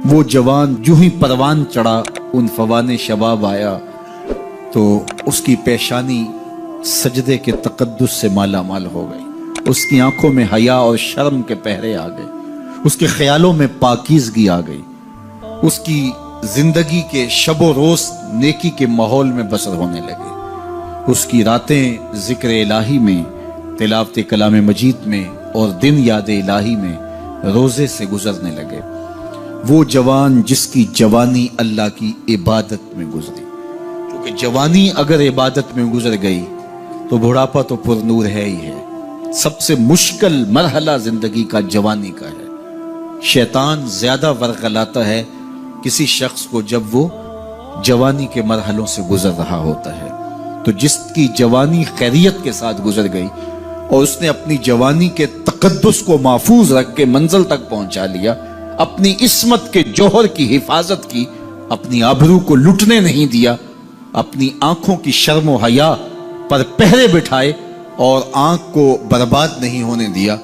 وہ جوان جو ہی پروان چڑھا ان فوان شباب آیا تو اس کی پیشانی سجدے کے تقدس سے مالا مال ہو گئی، اس کی آنکھوں میں حیا اور شرم کے پہرے آ گئے، اس کے خیالوں میں پاکیزگی آ گئی، اس کی زندگی کے شب و روز نیکی کے ماحول میں بسر ہونے لگے، اس کی راتیں ذکر الہی میں، تلاوت کلام مجید میں اور دن یاد الہی میں روزے سے گزرنے لگے۔ وہ جوان جس کی جوانی اللہ کی عبادت میں گزری، کیونکہ جوانی اگر عبادت میں گزر گئی تو بڑھاپا تو پر نور ہے ہی ہے۔ سب سے مشکل مرحلہ زندگی کا جوانی کا ہے۔ شیطان زیادہ ورغلاتا ہے کسی شخص کو جب وہ جوانی کے مرحلوں سے گزر رہا ہوتا ہے۔ تو جس کی جوانی خیریت کے ساتھ گزر گئی اور اس نے اپنی جوانی کے تقدس کو محفوظ رکھ کے منزل تک پہنچا لیا، اپنی عصمت کے جوہر کی حفاظت کی، اپنی آبرو کو لٹنے نہیں دیا، اپنی آنکھوں کی شرم و حیا پر پہرے بٹھائے اور آنکھ کو برباد نہیں ہونے دیا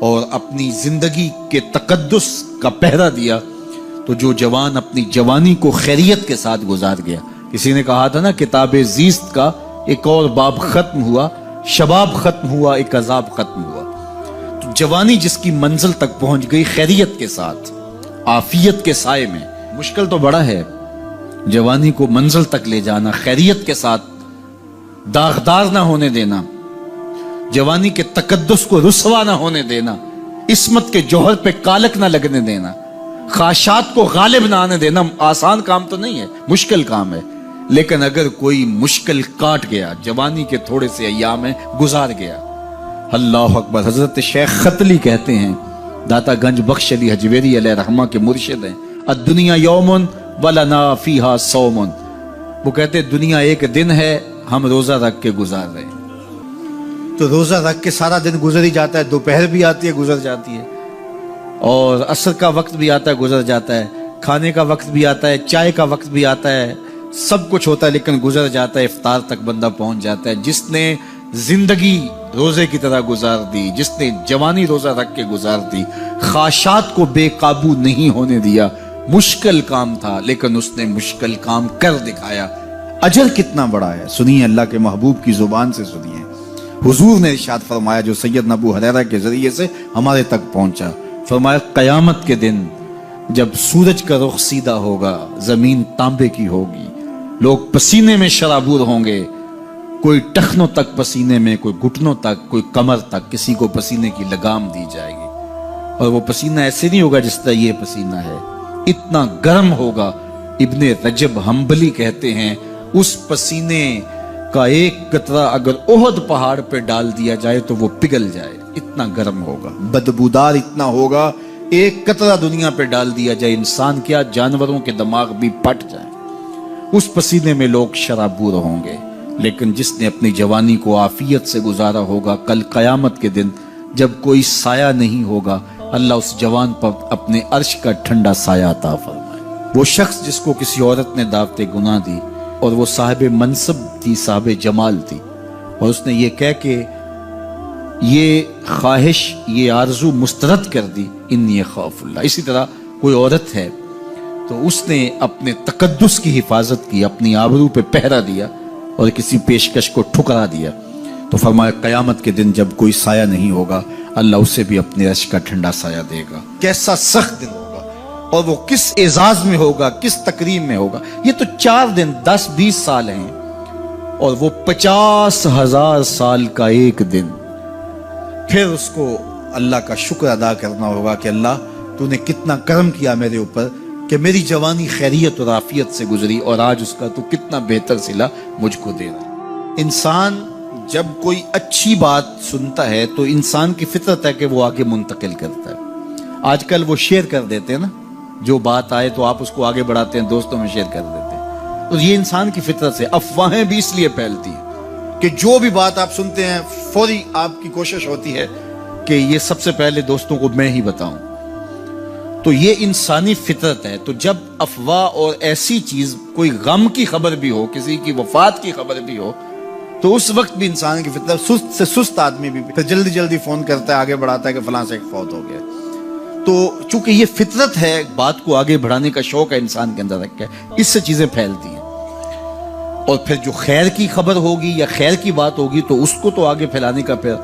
اور اپنی زندگی کے تقدس کا پہرا دیا، تو جو جوان اپنی جوانی کو خیریت کے ساتھ گزار گیا۔ کسی نے کہا تھا نا، کتاب زیست کا ایک اور باب ختم ہوا، شباب ختم ہوا، ایک عذاب ختم ہوا۔ تو جوانی جس کی منزل تک پہنچ گئی خیریت کے ساتھ، عافیت کے سائے میں۔ مشکل تو بڑا ہے جوانی کو منزل تک لے جانا، خیریت کے ساتھ، داغدار نہ ہونے دینا، جوانی کے تقدس کو رسوا نہ ہونے دینا، عصمت کے جوہر پہ کالک نہ لگنے دینا، خواہشات کو غالب نہ آنے دینا۔ آسان کام تو نہیں ہے، مشکل کام ہے، لیکن اگر کوئی مشکل کاٹ گیا، جوانی کے تھوڑے سے ایام میں گزار گیا، اللہ اکبر۔ حضرت شیخ خطلی کہتے ہیں، داتا گنج بخش علی حجویری علیہ رحمہ کے مرشد ہیں، الدنیا یوم ولنا فیہا صوم۔ وہ کہتے ہیں دنیا ایک دن ہے، ہم روزہ رکھ کے گزار رہے ہیں۔ تو روزہ رکھ کے سارا دن گزر ہی جاتا ہے، دوپہر بھی آتی ہے گزر جاتی ہے، اور عصر کا وقت بھی آتا ہے گزر جاتا ہے، کھانے کا وقت بھی آتا ہے، چائے کا وقت بھی آتا ہے، سب کچھ ہوتا ہے لیکن گزر جاتا ہے، افطار تک بندہ پہنچ جاتا ہے۔ جس نے زندگی روزے کی طرح گزار دی، جس نے جوانی روزہ رکھ کے گزار دی، خواہشات کو بے قابو نہیں ہونے دیا، مشکل کام تھا لیکن اس نے مشکل کام کر دکھایا۔ اجر کتنا بڑا ہے، سنیے اللہ کے محبوب کی زبان سے سنیے۔ حضور نے ارشاد فرمایا جو سید ابو ہریرہ کے ذریعے سے ہمارے تک پہنچا، فرمایا قیامت کے دن جب سورج کا رخ سیدھا ہوگا، زمین تانبے کی ہوگی، لوگ پسینے میں شرابور ہوں گے، کوئی ٹخنوں تک پسینے میں، کوئی گھٹنوں تک، کوئی کمر تک، کسی کو پسینے کی لگام دی جائے گی، اور وہ پسینہ ایسے نہیں ہوگا جس طرح یہ پسینہ ہے، اتنا گرم ہوگا۔ ابن رجب حنبلی کہتے ہیں اس پسینے کا ایک قطرہ اگر احد پہاڑ پہ ڈال دیا جائے تو وہ پگھل جائے، اتنا گرم ہوگا، بدبودار اتنا ہوگا، ایک قطرہ دنیا پہ ڈال دیا جائے، انسان کیا جانوروں کے دماغ بھی پھٹ جائیں، اس پسینے میں لوگ شرابور ہوں گے۔ لیکن جس نے اپنی جوانی کو عافیت سے گزارا ہوگا، کل قیامت کے دن جب کوئی سایہ نہیں ہوگا، اللہ اس جوان پر اپنے عرش کا ٹھنڈا سایہ عطا فرمائے۔ وہ شخص جس کو کسی عورت نے دعوت گناہ دی اور وہ صاحب منصب تھی، صاحب جمال تھی، اور اس نے یہ کہہ کے یہ خواہش، یہ آرزو مسترد کر دی، انی خاف اللہ۔ اسی طرح کوئی عورت ہے تو اس نے اپنے تقدس کی حفاظت کی، اپنی آبرو پہ پہرا دیا اور کسی پیشکش کو ٹھکرا دیا، تو فرمایا قیامت کے دن جب کوئی سایہ نہیں ہوگا، اللہ اسے بھی اپنے عرش کا ٹھنڈا سایہ دے گا۔ کیسا سخت دن ہوگا، اور وہ کس اعزاز میں ہوگا، کس تکریم میں ہوگا۔ یہ تو 4 دن 10-20 سال ہیں، اور وہ 50,000 سال کا ایک دن۔ پھر اس کو اللہ کا شکر ادا کرنا ہوگا کہ اللہ تو نے کتنا کرم کیا میرے اوپر کہ میری جوانی خیریت اور عافیت سے گزری، اور آج اس کا تو کتنا بہتر صلہ مجھ کو دے رہا۔ انسان جب کوئی اچھی بات سنتا ہے تو انسان کی فطرت ہے کہ وہ آگے منتقل کرتا ہے۔ آج کل وہ شیئر کر دیتے ہیں نا، جو بات آئے تو آپ اس کو آگے بڑھاتے ہیں، دوستوں میں شیئر کر دیتے ہیں، اور یہ انسان کی فطرت سے۔ افواہیں بھی اس لیے پھیلتی ہیں کہ جو بھی بات آپ سنتے ہیں فوری آپ کی کوشش ہوتی ہے کہ یہ سب سے پہلے دوستوں کو میں ہی بتاؤں، تو یہ انسانی فطرت ہے۔ تو جب افواہ اور ایسی چیز، کوئی غم کی خبر بھی ہو، کسی کی وفات کی خبر بھی ہو، تو اس وقت بھی انسان کی فطرت، سست سے سست آدمی بھی پھر جلدی جلدی فون کرتا ہے، آگے بڑھاتا ہے کہ فلاں سے ایک فوت ہو گیا۔ تو چونکہ یہ فطرت ہے، بات کو آگے بڑھانے کا شوق ہے انسان کے اندر رکھا ہے، اس سے چیزیں پھیلتی ہیں، اور پھر جو خیر کی خبر ہوگی یا خیر کی بات ہوگی تو اس کو تو آگے پھیلانے کا پھر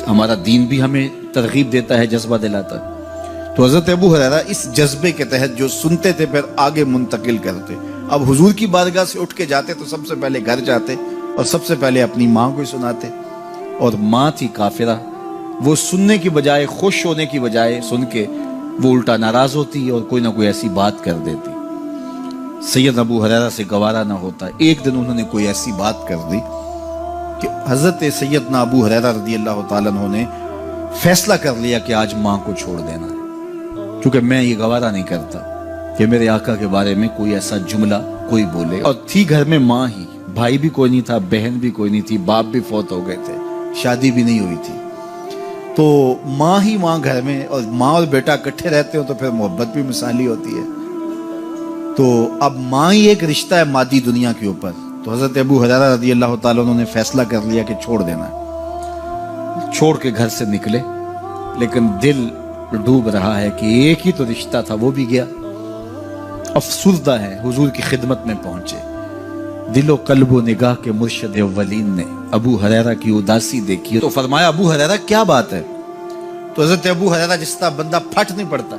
ہمارا دین بھی ہمیں ترغیب دیتا ہے، جذبہ دلاتا ہے۔ تو حضرت ابو ہریرہ اس جذبے کے تحت جو سنتے تھے پھر آگے منتقل کرتے۔ اب حضور کی بارگاہ سے اٹھ کے جاتے تو سب سے پہلے گھر جاتے اور سب سے پہلے اپنی ماں کو سناتے، اور ماں تھی کافرہ، وہ سننے کی بجائے، خوش ہونے کی بجائے سن کے وہ الٹا ناراض ہوتی اور کوئی نہ کوئی ایسی بات کر دیتی۔ سید ابو ہریرہ سے گوارا نہ ہوتا، ایک دن انہوں نے کوئی ایسی بات کر دی کہ حضرت سیدنا ابو ہریرہ رضی اللہ تعالیٰ عنہ نے فیصلہ کر لیا کہ آج ماں کو چھوڑ دینا ہے، کیونکہ میں یہ گوارا نہیں کرتا کہ میرے آقا کے بارے میں کوئی ایسا جملہ کوئی بولے۔ اور تھی گھر میں ماں ہی، بھائی بھی کوئی نہیں تھا، بہن بھی کوئی نہیں تھی، باپ بھی فوت ہو گئے تھے، شادی بھی نہیں ہوئی تھی، تو ماں ہی ماں گھر میں، اور ماں اور بیٹا اکٹھے رہتے ہو تو پھر محبت بھی مثالی ہوتی ہے۔ تو اب ماں ہی ایک رشتہ ہے مادی دنیا کے اوپر، تو حضرت ابو ہریرہ رضی اللہ تعالیٰ عنہ نے فیصلہ کر لیا کہ چھوڑ دینا ہے۔ چھوڑ کے گھر سے نکلے، لیکن دل ڈوب رہا ہے کہ ایک ہی تو رشتہ تھا، وہ بھی گیا۔ افسردہ ہے، حضور کی خدمت میں پہنچے، دل و قلب و نگاہ کے مرشد اولین نے ابو ہریرہ کی اداسی دیکھی تو فرمایا ابو ہریرہ کیا بات ہے؟ تو حضرت ابو ہریرہ جس طرح بندہ پھٹ نہیں پڑتا،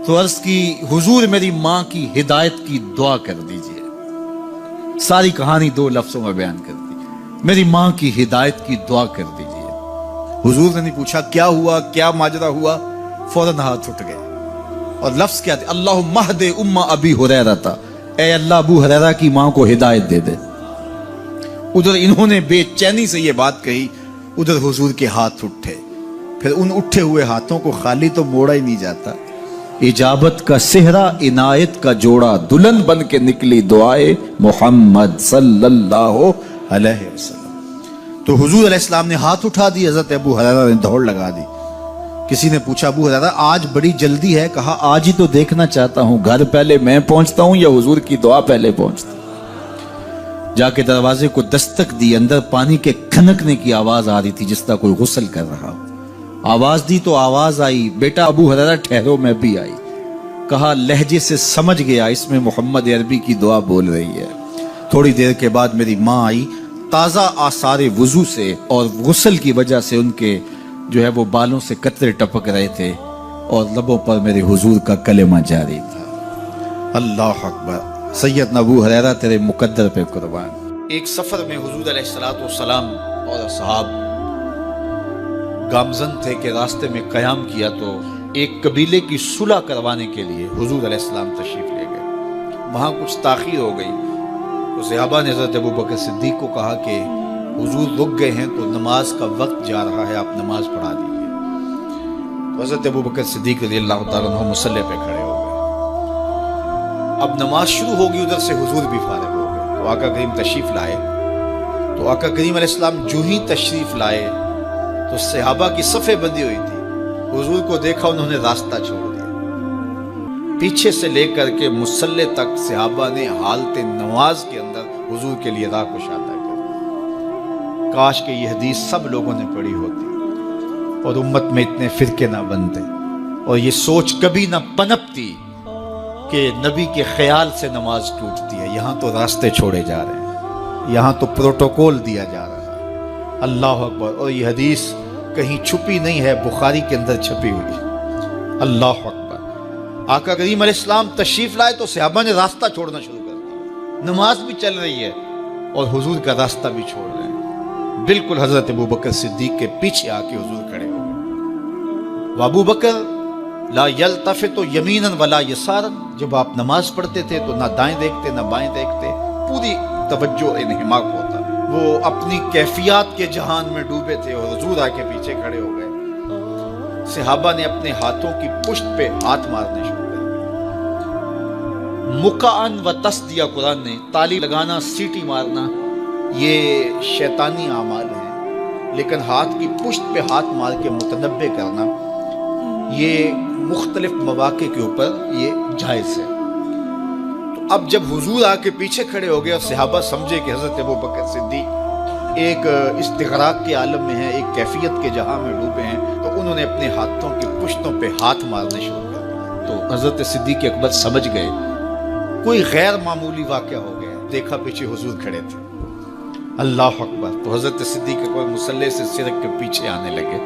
تو عرض کی حضور میری ماں کی ہدایت کی دعا کر دیجئے۔ ساری کہانی 2 لفظوں میں بیان کر دی، میری ماں کی ہدایت کی دعا کر دیجئے۔ حضور نے نہیں پوچھا کیا ہوا، کیا ماجرا ہوا، فوراً ہاتھ اٹھ گئے، اور لفظ کیا تھے؟ اللہم اہد ام ابی ہریرہ تھا، اے اللہ ابو ہریرہ کی ماں کو ہدایت دے دے۔ ادھر انہوں نے بے چینی سے یہ بات کہی، ادھر حضور کے ہاتھ اٹھے، پھر ان اٹھے ہوئے ہاتھوں کو خالی تو موڑا ہی نہیں جاتا، اجابت کا صحرا عنایت کا جوڑا، دلہن بن کے نکلی دعائے محمد صلی اللہ علیہ وسلم۔ تو حضور علیہ السلام نے ہاتھ اٹھا دی، حضرت ابو ہریرہ نے دوڑ لگا دی۔ کسی نے پوچھا ابو ہریرہ آج بڑی جلدی ہے؟ کہا آج ہی تو دیکھنا چاہتا ہوں، گھر پہلے میں پہنچتا ہوں یا حضور کی دعا پہلے پہنچتا ہوں؟ جا کے دروازے کو دستک دی، اندر پانی کے کھنکنے کی آواز آ رہی تھی جس طرح کوئی غسل کر رہا ہو۔ آواز دی تو آواز آئی، بیٹا ابو ہریرہ ٹھہرو، میں بھی آئی۔ کہا لہجے سے سمجھ گیا اس میں محمد عربی کی دعا بول رہی ہے۔ تھوڑی دیر کے بعد میری ماں آئی، تازہ آثار وضو سے اور غسل کی وجہ سے ان کے جو ہے وہ بالوں سے قطرے ٹپک رہے تھے، اور لبوں پر میرے حضور کا کلمہ جاری تھا۔ اللہ اکبر، سیدنا ابو ہریرہ تیرے مقدر پہ قربان۔ ایک سفر میں حضور علیہ السلام اور اصحاب گامزن تھے کہ راستے میں قیام کیا، تو ایک قبیلے کی صلح کروانے کے لیے حضور علیہ السلام تشریف لے گئے۔ وہاں کچھ تاخیر ہو گئی تو صحابہ نے حضرت ابوبکر صدیق کو کہا کہ حضور رک گئے ہیں تو نماز کا وقت جا رہا ہے، آپ نماز پڑھا دیجیے۔ تو حضرت ابوبکر صدیق رضی اللہ تعالیٰ عنہ مصلی پہ کھڑے ہو گئے۔ اب نماز شروع ہوگی، ادھر سے حضور بھی فارغ ہو گئے، تو آقا کریم تشریف لائے۔ تو آقا کریم علیہ السلام جو ہی تشریف لائے تو صحابہ کی صفیں بندی ہوئی تھی، حضور کو دیکھا انہوں نے راستہ چھوڑ دیا، پیچھے سے لے کر کے مصلی تک صحابہ نے حالت نماز کے اندر حضور کے لیے راہ کشادہ کر دی۔ کاش کہ یہ حدیث سب لوگوں نے پڑھی ہوتی اور امت میں اتنے فرقے نہ بنتے، اور یہ سوچ کبھی نہ پنپتی کہ نبی کے خیال سے نماز ٹوٹتی ہے۔ یہاں تو راستے چھوڑے جا رہے ہیں، یہاں تو پروٹوکول دیا جا رہا ہے۔ اللہ اکبر، اور یہ حدیث کہیں چھپی نہیں ہے، بخاری کے اندر چھپی ہوئی۔ اللہ اکبر، آقا کریم علیہ السلام تشریف لائے تو صحابہ نے راستہ چھوڑنا شروع کر دیا، نماز بھی چل رہی ہے اور حضور کا راستہ بھی چھوڑ رہے ہیں۔ بالکل حضرت ابوبکر صدیق کے پیچھے آ کے حضور کھڑے ہو گئے۔ وابو بکر لا یلتفت یمینا ولا یسارا، جب آپ نماز پڑھتے تھے تو نہ دائیں دیکھتے نہ بائیں دیکھتے، پوری توجہ انہماک ہوتا، وہ اپنی کیفیات کے جہان میں ڈوبے تھے، اور حضور آ کے پیچھے کھڑے ہو گئے۔ صحابہ نے اپنے ہاتھوں کی پشت پہ ہاتھ مارنے شروع کر دیے۔ مقعن و تصدیہ، قرآن نے تالی لگانا، سیٹی مارنا، یہ شیطانی اعمال ہیں، لیکن ہاتھ کی پشت پہ ہاتھ مار کے متنبع کرنا یہ مختلف مواقع کے اوپر یہ جائز ہے۔ تو اب جب حضور آ کے پیچھے کھڑے ہو گئے اور صحابہ سمجھے کہ حضرت ابوبکر صدیق ایک استغراق کے عالم میں ہیں، ایک کیفیت کے جہاں میں ڈوبے ہیں، تو انہوں نے اپنے ہاتھوں کی پشتوں پہ ہاتھ مارنے شروع کر دیے۔ تو حضرت صدیق اکبر سمجھ گئے کوئی غیر معمولی واقعہ ہو گیا۔ دیکھا پیچھے حضور کھڑے تھے، اللہ اکبر۔ تو حضرت صدیق اکبر مصلی سے سرک کے پیچھے آنے لگے،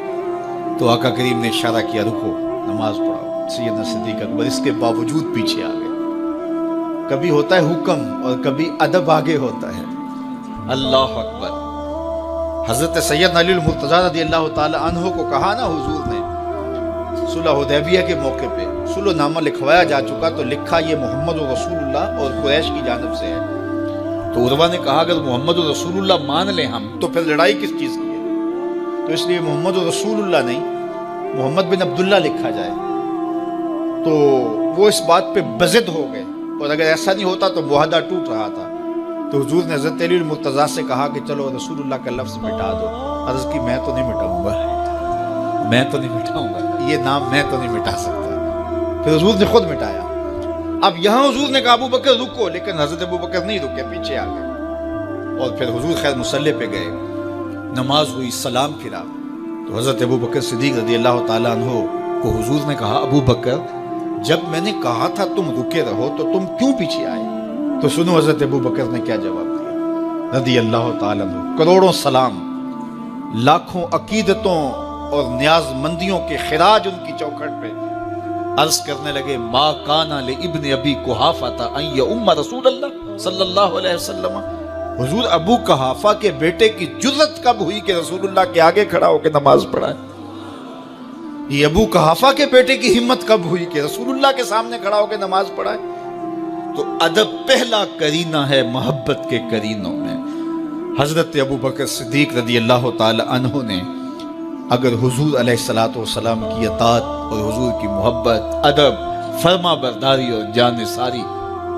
تو آقا کریم نے اشارہ کیا رکو، نماز پڑھاؤ۔ سیدنا صدیق اکبر اس کے باوجود پیچھے آ گئے۔ کبھی ہوتا ہے حکم اور کبھی ادب آگے ہوتا ہے، اللہ اکبر۔ حضرت سیدنا علی المرتضیٰ رضی اللہ تعالی عنہ کو کہا نا حضور نے صلح حدیبیہ کے موقع پہ، صلح نامہ لکھوایا جا چکا تو لکھا یہ محمد رسول اللہ اور قریش کی جانب سے ہے۔ تو عروہ نے کہا اگر محمد رسول اللہ مان لیں ہم تو پھر لڑائی کس چیز کی ہے؟ تو اس لیے محمد رسول اللہ نہیں، محمد بن عبداللہ لکھا جائے۔ تو وہ اس بات پہ بضد ہو گئے، اور اگر ایسا نہیں ہوتا تو معاہدہ ٹوٹ رہا تھا۔ تو حضور نے حضرت علی المرتضیٰ سے کہا کہ چلو رسول اللہ کا لفظ مٹا دو۔ عرض کی میں تو نہیں مٹاؤں گا، میں تو نہیں مٹاؤں گا، یہ نام میں تو نہیں مٹا سکتا۔ پھر حضور نے خود مٹایا۔ اب یہاں حضور نے کہا ابو بکر رکو، لیکن حضرت ابو بکر نہیں رکے، پیچھے آ گئے۔ اور پھر حضور خیر مصلی پہ گئے، نماز ہوئی، سلام پھرا۔ تو حضرت ابو بکر صدیق رضی اللہ تعالیٰ عنہ کو حضور نے کہا ابو بکر جب میں نے کہا تھا تم رکے رہو تو تم کیوں پیچھے آئے؟ تو سنو حضرت ابو بکر نے کیا جواب دیا رضی اللہ تعالیٰ عنہ۔ کروڑوں سلام، لاکھوں عقیدتوں اور نیاز مندیوں کے خراج ان کی چوکھٹ پہ عرض کرنے لگے ما کان لابن ابی قحافہ ان یؤم رسول اللہ صلی اللہ علیہ وسلم۔ حضور ابو قحافہ کے بیٹے کی جرت کب ہوئی کہ رسول اللہ کے آگے کھڑا ہو کے نماز پڑھائے؟ یہ ابو قحافہ کے بیٹے کی ہمت کب ہوئی کہ رسول اللہ کے سامنے کھڑا ہو کے نماز پڑھائے؟ تو ادب پہلا کرینہ ہے محبت کے کرینوں میں۔ حضرت ابو بکر صدیق رضی اللہ تعالی عنہ نے اگر حضور علیہ الصلوۃ والسلام کی اطاعت اور حضور کی محبت، ادب، فرما برداری اور جان ساری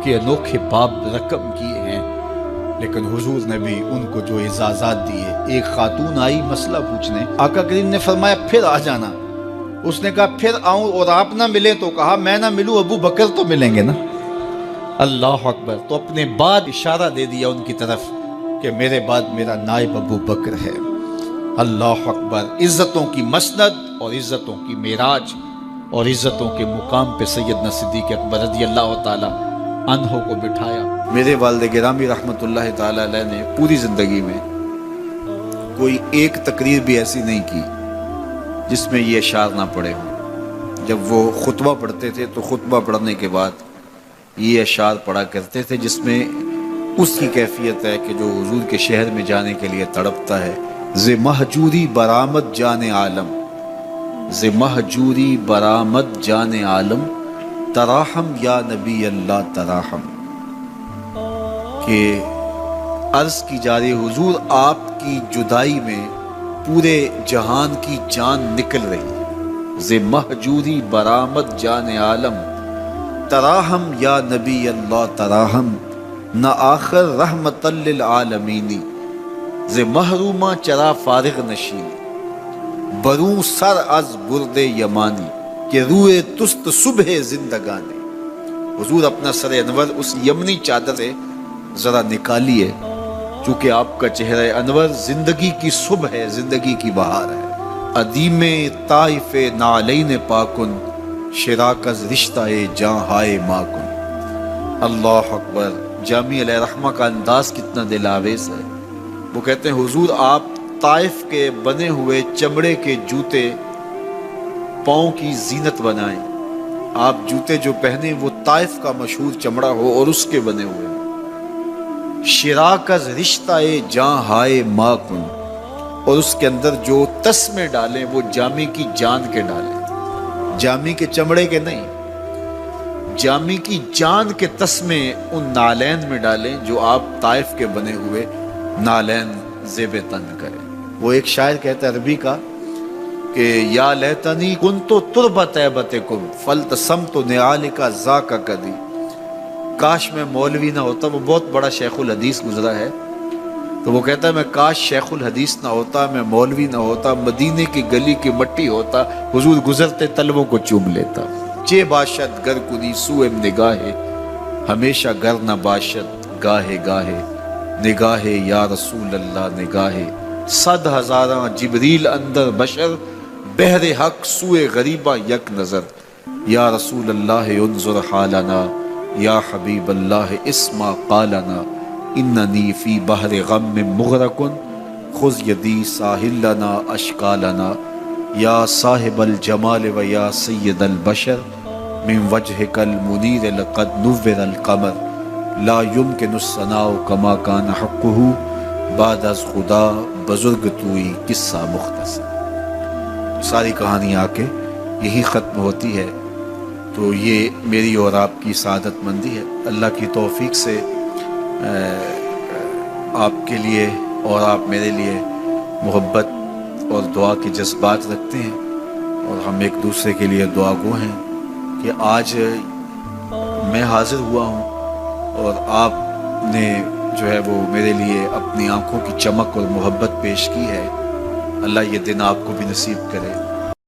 کے انوکھے باب رقم کیے ہیں، لیکن حضور نے بھی ان کو جو اعزازات دیے۔ ایک خاتون آئی مسئلہ پوچھنے، آقا کریم نے فرمایا پھر آ جانا۔ اس نے کہا پھر آؤں اور آپ نہ ملیں؟ تو کہا میں نہ ملوں ابو بکر تو ملیں گے نا، اللہ اکبر۔ تو اپنے بعد اشارہ دے دیا ان کی طرف کہ میرے بعد میرا نائب ابو بکر ہے، اللہ اکبر۔ عزتوں کی مسند اور عزتوں کی معراج اور عزتوں کے مقام پہ سیدنا صدیق اکبر رضی اللہ تعالی عنہ کو بٹھایا۔ میرے والد گرامی رحمت اللہ تعالی علیہ نے پوری زندگی میں کوئی ایک تقریر بھی ایسی نہیں کی جس میں یہ اشعار نہ پڑے ہوں۔ جب وہ خطبہ پڑھتے تھے تو خطبہ پڑھنے کے بعد یہ اشعار پڑھا کرتے تھے، جس میں اس کی کیفیت ہے کہ جو حضور کے شہر میں جانے کے لیے تڑپتا ہے۔ ز مہجوری برآمد جان عالم، ز مہجوری برآمد جان عالم، تراحم یا نبی اللہ تراحم۔ کہ عرض کی جا رہی حضور آپ کی جدائی میں پورے جہان کی جان نکل رہی ہے۔ ز مہجوری برآمد جان عالم، تراحم یا نبی اللہ تراحم، نہ آخر رحمت للعالمین، ز محرومہ چرا فارغ نشین، بروں سر از برد یمانی، کہ روئے تست صبح زندگانی۔ حضور اپنا سر انور اس یمنی چادر سے ذرا نکالیے، چونکہ آپ کا چہرہ انور زندگی کی صبح ہے، زندگی کی بہار ہے۔ ادیم طائف نعلین پاکن، شراک از رشتہ جاں ہائے ماکن۔ اللہ اکبر۔ جامی علیہ رحمہ کا انداز کتنا دل آویز ہے۔ وہ کہتے ہیں حضور آپ طائف کے بنے ہوئے چمڑے کے جوتے پاؤں کی زینت بنائیں۔ آپ جوتے جو پہنے وہ طائف کا مشہور چمڑا ہو اور اس کے بنے ہوئے۔ شراک از رشتہ جاں ہائے ماکن، اور اس کے اندر جو تسمے ڈالیں وہ جامی کی جان کے ڈالیں، جامی کے چمڑے کے نہیں، جامی کی جان کے تسمے ان نالین میں ڈالیں جو آپ طائف کے بنے ہوئے نالین زیب تن کریں۔ وہ ایک شاعر کہتا ہے عربی کا کہ یا لیتنی کنتو تربت طیبتکم فلتسمت نعالک ذاک کدی۔ کاش میں مولوی نہ ہوتا، وہ بہت بڑا شیخ الحدیث گزرا ہے، تو وہ کہتا ہے میں کاش شیخ الحدیث نہ ہوتا، میں مولوی نہ ہوتا، مدینے کی گلی کی مٹی ہوتا، حضور گزرتے تلووں کو چوم لیتا۔ چے باشد گر کنی سوئم نگاہے، ہمیشہ گر نہ باشد گاہے گاہے، نگاہ یا رسول اللہ نگاہ، 100,000 جبریل اندر بشر، بحر حق سوئے غریبہ یک نظر، یا رسول اللہ انظر حالنا، یا حبیب اللہ اسما قالنا، اننی فی بحر غم مغرق خذ یدی ساحل لنا اشکالنا، یا صاحب الجمال و یا سید البشر من وجهک المنیر لقد نور القمر، لا یمکن الثناء کما کان حقہ، بعد از خدا بزرگ توئی قصہ مختصر۔ ساری کہانی آ کے یہی ختم ہوتی ہے۔ تو یہ میری اور آپ کی سعادت مندی ہے۔ اللہ کی توفیق سے آپ کے لیے اور آپ میرے لیے محبت اور دعا کے جذبات رکھتے ہیں، اور ہم ایک دوسرے کے لیے دعا گو ہیں کہ آج میں حاضر ہوا ہوں اور آپ نے جو ہے وہ میرے لیے اپنی آنکھوں کی چمک اور محبت پیش کی ہے۔ اللہ یہ دن آپ کو بھی نصیب کرے۔